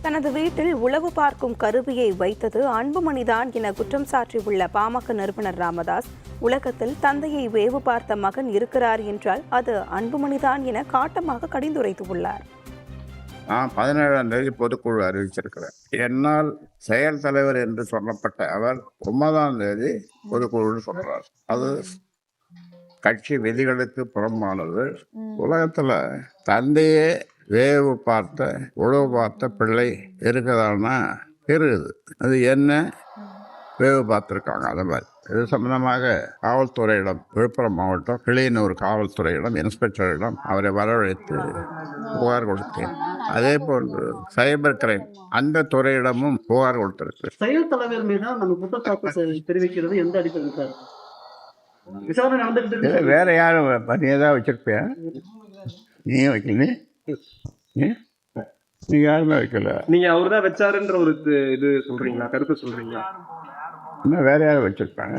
தனது வீட்டில் உளவு பார்க்கும் கருவியை வைத்தது அன்புமணிதான் என குற்றம் சாட்டியுள்ள பாமக நிறுவனர் ராமதாஸ், உலகத்தில் தந்தையை வேவு பார்த்த மகன் இருக்கிறார் என்றால் அது அன்புமணிதான் என காட்டமாக கடிந்துரைத்துள்ளார். நான் 17ஆம் தேதி பொதுக்குழு அறிவிச்சிருக்கிறேன். என்னால் செயல் தலைவர் என்று சொல்லப்பட்ட அவர் 9ஆம் தேதி பொதுக்குழு சொல்றார். அது கட்சி விதிகளுக்கு புறம்பானது. உலகத்துல தந்தையே வேவு பார்த்த உழவு பார்த்த பிள்ளை இருக்குதான்னா இருக்குது. அது என்ன வேவு பார்த்துருக்காங்க. அது மாதிரி இது சம்பந்தமாக காவல்துறையிடம், விழுப்புரம் மாவட்டம் கிளியனூர் காவல்துறையிடம் இன்ஸ்பெக்டரிடம் அவரை வரவழைத்து புகார் கொடுத்தேன். அதே போன்று சைபர் கிரைம் அந்த துறையிடமும் புகார் கொடுத்திருக்கு. செயல் தலைவர் மீது நம்ம குற்றச்சாட்டு தெரிவிக்கிறது எந்த அடிப்படையில் சார்? விசாரணை நடந்துட்டு வேற யாரும் நீ தான் வச்சிருப்பியா? நீ வைக்கல, நீ யாருமே வைக்கல. நீங்க அவர் தான் வச்சாருன்ற ஒரு இது சொல்றீங்களா, கருத்து சொல்றீங்களா? இன்னும் வேற யாரும் வச்சிருப்பாங்க.